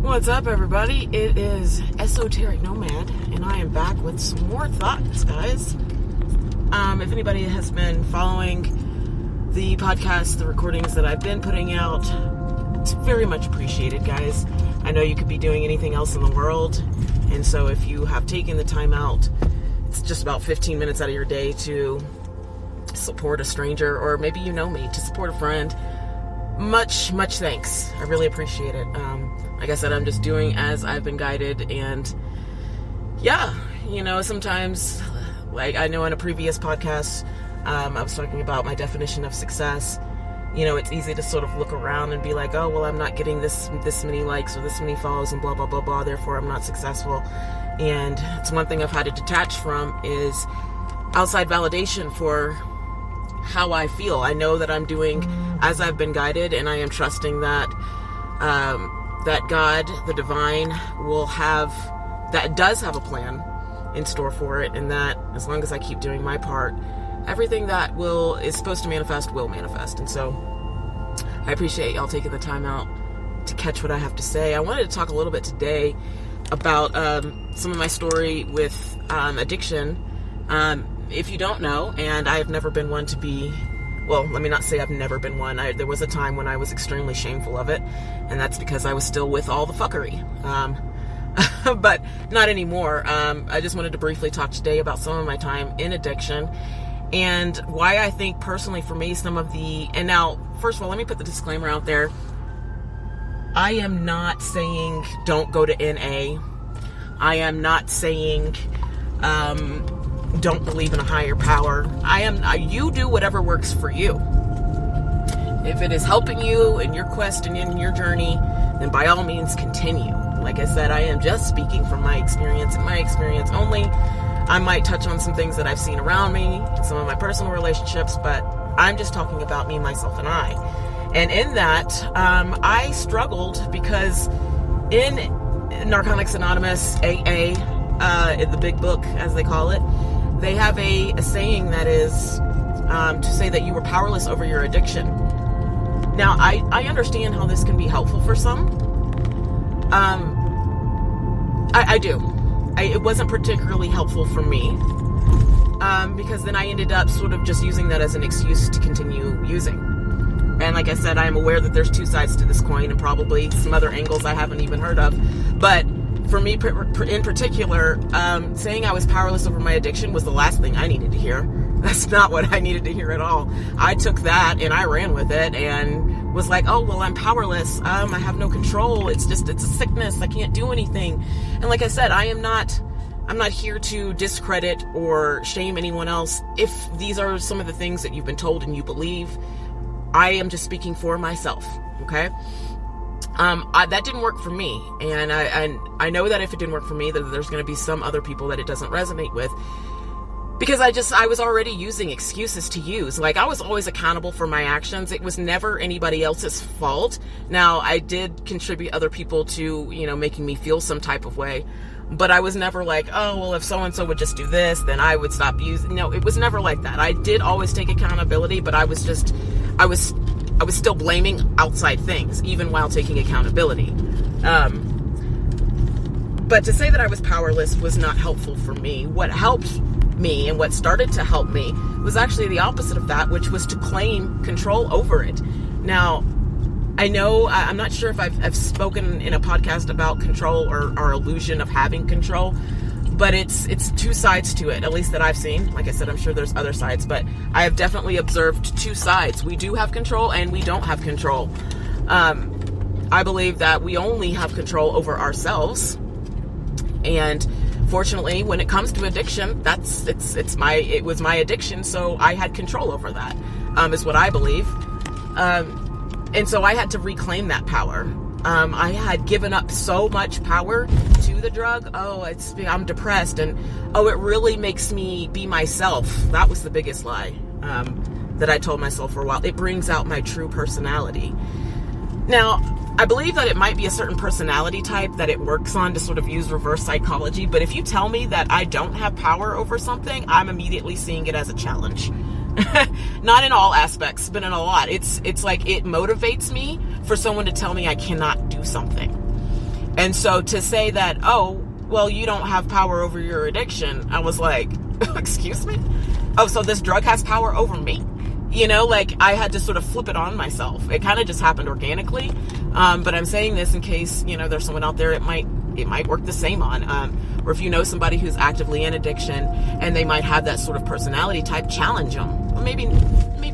What's up, everybody? It is Esoteric Nomad, and I am back with some more thoughts, guys. If anybody has been following the podcast, the recordings that I've been putting out, it's very much appreciated, guys. I know you could be doing anything else in the world, and so if you have taken the time out, it's just about 15 minutes out of your day to support a stranger, or maybe you know me, to support a friend. Much thanks. I really appreciate it. Like I said, I'm just doing as I've been guided, and yeah, sometimes, like I know in a previous podcast, I was talking about my definition of success. It's easy to sort of look around and be like, oh, well, I'm not getting this many likes or this many follows and blah, blah, blah, blah, therefore I'm not successful. And it's one thing I've had to detach from is outside validation for how I feel. I know that I'm doing as I've been guided, and I am trusting that that God, the divine, does have a plan in store for it, and that as long as I keep doing my part, everything that is supposed to manifest will manifest. And so I appreciate y'all taking the time out to catch what I have to say. I wanted to talk a little bit today about some of my story with addiction. If you don't know, and I have never been one to be, well, let me not say I've never been one. There was a time when I was extremely shameful of it, and that's because I was still with all the fuckery. But not anymore. I just wanted to briefly talk today about some of my time in addiction and why I think personally for me and now, first of all, let me put the disclaimer out there. I am not saying don't go to NA. I am not saying, don't believe in a higher power. You do whatever works for you. If it is helping you in your quest and in your journey, then by all means continue. Like I said, I am just speaking from my experience and my experience only. I might touch on some things that I've seen around me, some of my personal relationships, but I'm just talking about me, myself, and I. And in that, I struggled because in Narcotics Anonymous, AA, in the big book, as they call it, they have a saying that is to say that you were powerless over your addiction. Now, I understand how this can be helpful for some. I do. It wasn't particularly helpful for me because then I ended up sort of just using that as an excuse to continue using. And like I said, I am aware that there's two sides to this coin and probably some other angles I haven't even heard of. But for me in particular, saying I was powerless over my addiction was the last thing I needed to hear. That's not what I needed to hear at all. I took that and I ran with it and was like, oh, well, I'm powerless. I have no control. It's a sickness. I can't do anything. And like I said, I'm not here to discredit or shame anyone else. If these are some of the things that you've been told and you believe, I am just speaking for myself. Okay. That didn't work for me. And I know that if it didn't work for me, that there's going to be some other people that it doesn't resonate with. Because I was already using excuses to use. Like, I was always accountable for my actions. It was never anybody else's fault. Now, I did contribute other people to, making me feel some type of way. But I was never like, oh, well, if so-and-so would just do this, then I would stop using. No, it was never like that. I did always take accountability, but I was still blaming outside things, even while taking accountability. But to say that I was powerless was not helpful for me. What helped me and what started to help me was actually the opposite of that, which was to claim control over it. Now, I know, I'm not sure if I've spoken in a podcast about control or our illusion of having control, but it's two sides to it, at least that I've seen. Like I said, I'm sure there's other sides, but I have definitely observed two sides. We do have control and we don't have control. I believe that we only have control over ourselves. And fortunately, when it comes to addiction, it was my addiction, so I had control over that, is what I believe. And so I had to reclaim that power. I had given up so much power to the drug. I'm depressed, and it really makes me be myself. That was the biggest lie that I told myself for a while. It brings out my true personality. Now, I believe that it might be a certain personality type that it works on to sort of use reverse psychology, but if you tell me that I don't have power over something, I'm immediately seeing it as a challenge. Not in all aspects, but in a lot. It's like it motivates me for someone to tell me I cannot do something. And so to say that, oh, well, you don't have power over your addiction, I was like, excuse me? Oh, so this drug has power over me? You know, like, I had to sort of flip it on myself. It kind of just happened organically. But I'm saying this in case, you know, there's someone out there it might work the same on. Or if you know somebody who's actively in addiction and they might have that sort of personality type, challenge them. Or maybe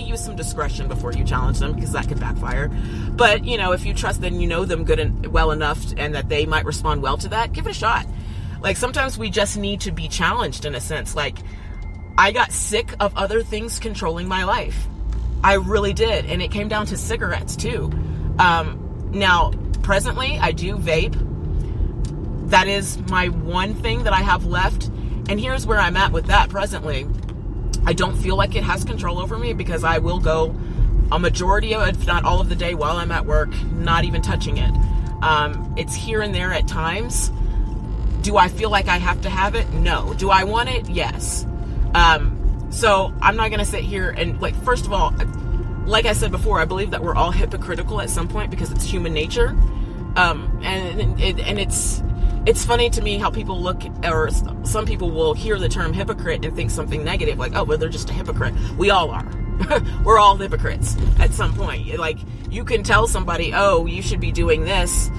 use some discretion before you challenge them, because that could backfire. But, you know, if you trust them, you know them good and well enough and that they might respond well to that, give it a shot. Like, sometimes we just need to be challenged in a sense. Like, I got sick of other things controlling my life. I really did. And it came down to cigarettes too. Now, presently, I do vape. That is my one thing that I have left. And here's where I'm at with that presently. I don't feel like it has control over me, because I will go a majority of it, if not all of the day while I'm at work, not even touching it. It's here and there at times. Do I feel like I have to have it? No. Do I want it? Yes. So I'm not going to sit here and, like, first of all, like I said before, I believe that we're all hypocritical at some point, because it's human nature. And it's funny to me how people look, or some people will hear the term hypocrite and think something negative, like, oh, well, they're just a hypocrite. We all are. We're all hypocrites at some point. Like, you can tell somebody, oh, you should be doing this,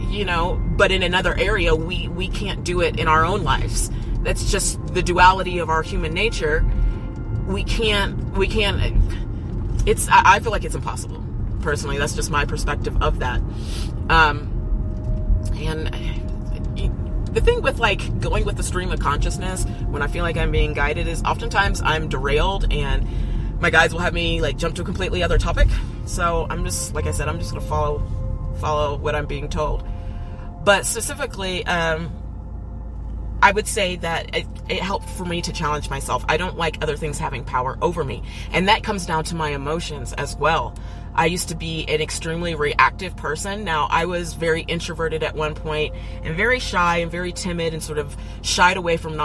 you know, but in another area, we can't do it in our own lives. That's just the duality of our human nature. We can't, I feel like it's impossible. Personally, that's just my perspective of that. And the thing with, like, going with the stream of consciousness when I feel like I'm being guided is oftentimes I'm derailed and my guides will have me, like, jump to a completely other topic. So I'm just, like I said, I'm just going to follow what I'm being told. But specifically, I would say that it helped for me to challenge myself. I don't like other things having power over me. And that comes down to my emotions as well. I used to be an extremely reactive person. Now, I was very introverted at one point and very shy and very timid and sort of shied away from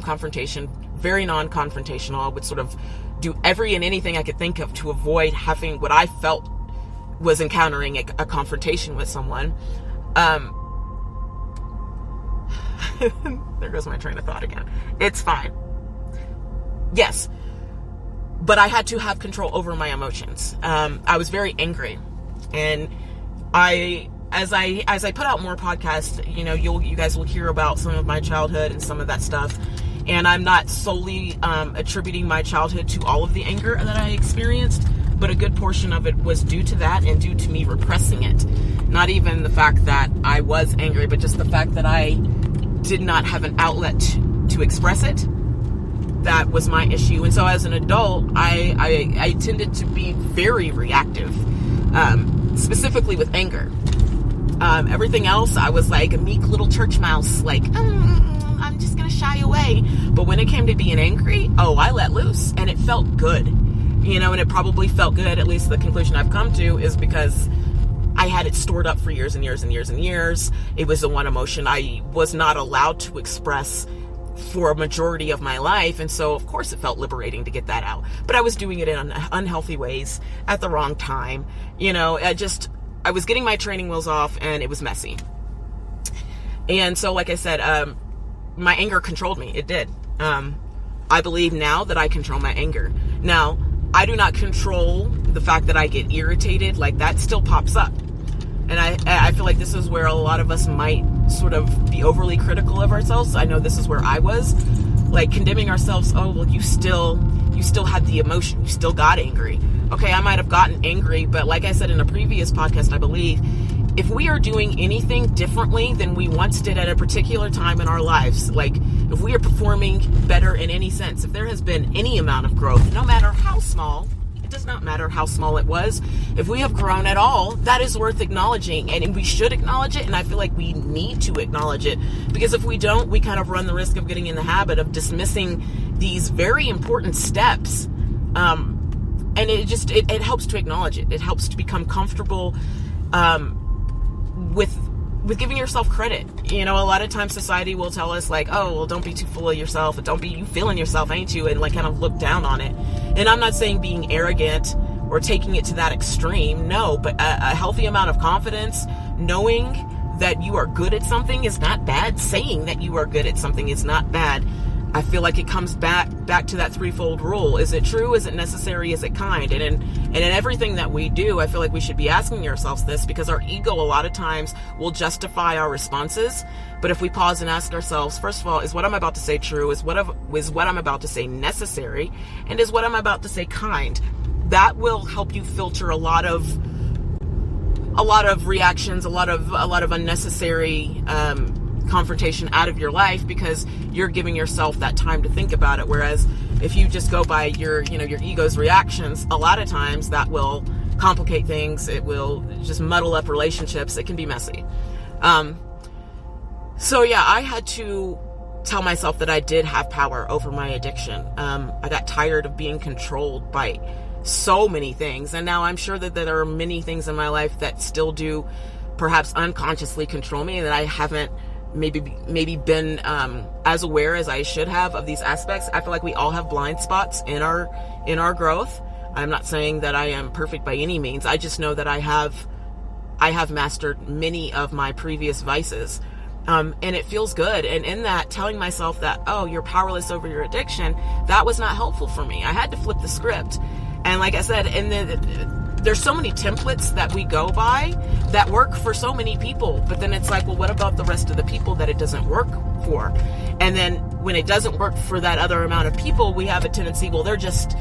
confrontation, very non-confrontational. I would sort of do every and anything I could think of to avoid having what I felt was encountering a confrontation with someone. There goes my train of thought again. It's fine. Yes. But I had to have control over my emotions. I was very angry, and as I put out more podcasts, you know, you guys will hear about some of my childhood and some of that stuff. And I'm not solely attributing my childhood to all of the anger that I experienced, but a good portion of it was due to that and due to me repressing it. Not even the fact that I was angry, but just the fact that I did not have an outlet to express it. That was my issue. And so as an adult, I tended to be very reactive, specifically with anger. Everything else, I was like a meek little church mouse, like, I'm just going to shy away. But when it came to being angry, I let loose, and it felt good. You know, and it probably felt good, at least the conclusion I've come to, is because I had it stored up for years and years and years and years. It was the one emotion I was not allowed to express for a majority of my life, and so of course it felt liberating to get that out. But I was doing it in unhealthy ways at the wrong time. You know, I was getting my training wheels off, and it was messy. And so, like I said, my anger controlled me. It did. I believe now that I control my anger. Now, I do not control the fact that I get irritated. Like, that still pops up. And I feel like this is where a lot of us might sort of be overly critical of ourselves. I know this is where I was, like, condemning ourselves. Oh, well, you still had the emotion. You still got angry. Okay, I might have gotten angry, but like I said in a previous podcast, I believe, if we are doing anything differently than we once did at a particular time in our lives, like if we are performing better in any sense, if there has been any amount of growth, no matter how small, it does not matter how small it was, if we have grown at all, that is worth acknowledging, and we should acknowledge it, and I feel like we need to acknowledge it, because if we don't, we kind of run the risk of getting in the habit of dismissing these very important steps, and it helps to acknowledge it. It helps to become comfortable with giving yourself credit. You know, a lot of times society will tell us, like, oh, well, don't be too full of yourself, don't be you feeling yourself, ain't you, and like kind of look down on it. And I'm not saying being arrogant or taking it to that extreme, no, but a healthy amount of confidence, knowing that you are good at something is not bad. Saying that you are good at something is not bad. I feel like it comes back to that threefold rule. Is it true? Is it necessary? Is it kind? And in everything that we do, I feel like we should be asking ourselves this, because our ego a lot of times will justify our responses. But if we pause and ask ourselves, first of all, is what I'm about to say true? Is what I'm about to say necessary? And is what I'm about to say kind? That will help you filter a lot of reactions, a lot of unnecessary confrontation out of your life, because you're giving yourself that time to think about it. Whereas if you just go by your ego's reactions, a lot of times that will complicate things. It will just muddle up relationships. It can be messy. So yeah, I had to tell myself that I did have power over my addiction. I got tired of being controlled by so many things, and now I'm sure that there are many things in my life that still do perhaps unconsciously control me, that I haven't maybe been as aware as I should have of these aspects. I feel like we all have blind spots in our growth. I'm not saying that I am perfect by any means. I just know that I have mastered many of my previous vices. And it feels good. And in that, telling myself that, oh, you're powerless over your addiction, that was not helpful for me. I had to flip the script. And like I said, there's so many templates that we go by that work for so many people. But then it's like, well, what about the rest of the people that it doesn't work for? And then when it doesn't work for that other amount of people, we have a tendency, well, they're just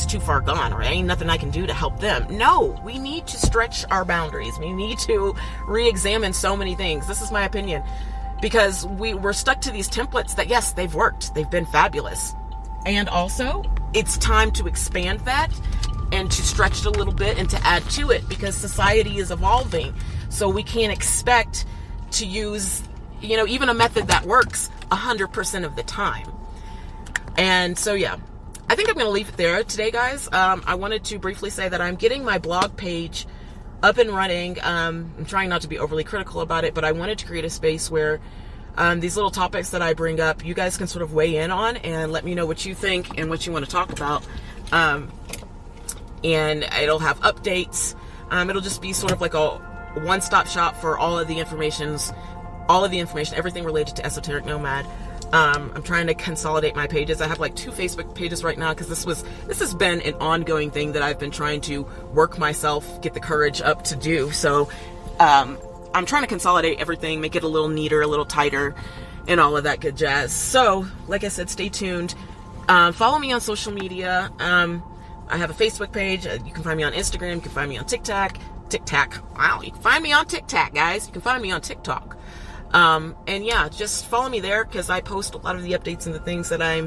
too far gone, or ain't nothing I can do to help them. No, we need to stretch our boundaries. We need to re-examine so many things. This is my opinion, because we're stuck to these templates that, yes, they've worked. They've been fabulous. And also, it's time to expand that and to stretch it a little bit and to add to it, because society is evolving. So we can't expect to use, even a method that works 100% of the time. And so, yeah. I think I'm going to leave it there today, guys. I wanted to briefly say that I'm getting my blog page up and running. I'm trying not to be overly critical about it, but I wanted to create a space where these little topics that I bring up, you guys can sort of weigh in on and let me know what you think and what you want to talk about. And it'll have updates. It'll just be sort of like a one-stop shop for all of the information, everything related to Esoteric Nomad. I'm trying to consolidate my pages. I have like 2 Facebook pages right now, because this has been an ongoing thing that I've been trying to work myself, get the courage up to do. So I'm trying to consolidate everything, make it a little neater, a little tighter, and all of that good jazz. So like I said, stay tuned. Follow me on social media. I have a Facebook page. You can find me on Instagram. You can find me on TikTok. Wow, you can find me on TikTok, guys. You can find me on TikTok. And yeah, just follow me there, because I post a lot of the updates and the things that I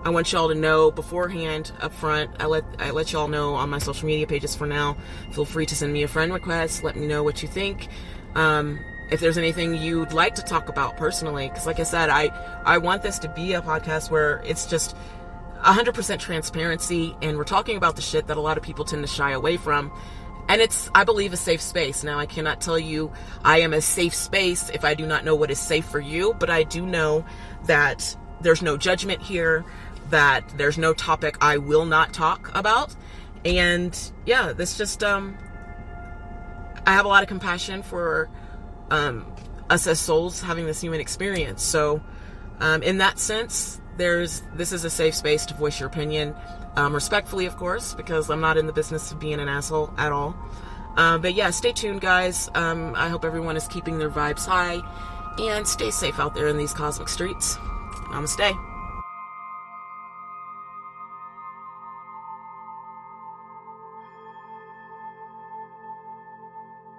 want y'all to know beforehand, up front. I let y'all know on my social media pages for now. Feel free to send me a friend request. Let me know what you think. If there's anything you'd like to talk about personally, because like I said, I want this to be a podcast where it's just 100% transparency, and we're talking about the shit that a lot of people tend to shy away from. And it's, I believe, a safe space. Now, I cannot tell you I am a safe space if I do not know what is safe for you, but I do know that there's no judgment here, that there's no topic I will not talk about. And yeah, this just, I have a lot of compassion for us as souls having this human experience. So in that sense, this is a safe space to voice your opinion. Respectfully, of course, because I'm not in the business of being an asshole at all. But yeah, stay tuned, guys. I hope everyone is keeping their vibes high, and stay safe out there in these cosmic streets. Namaste.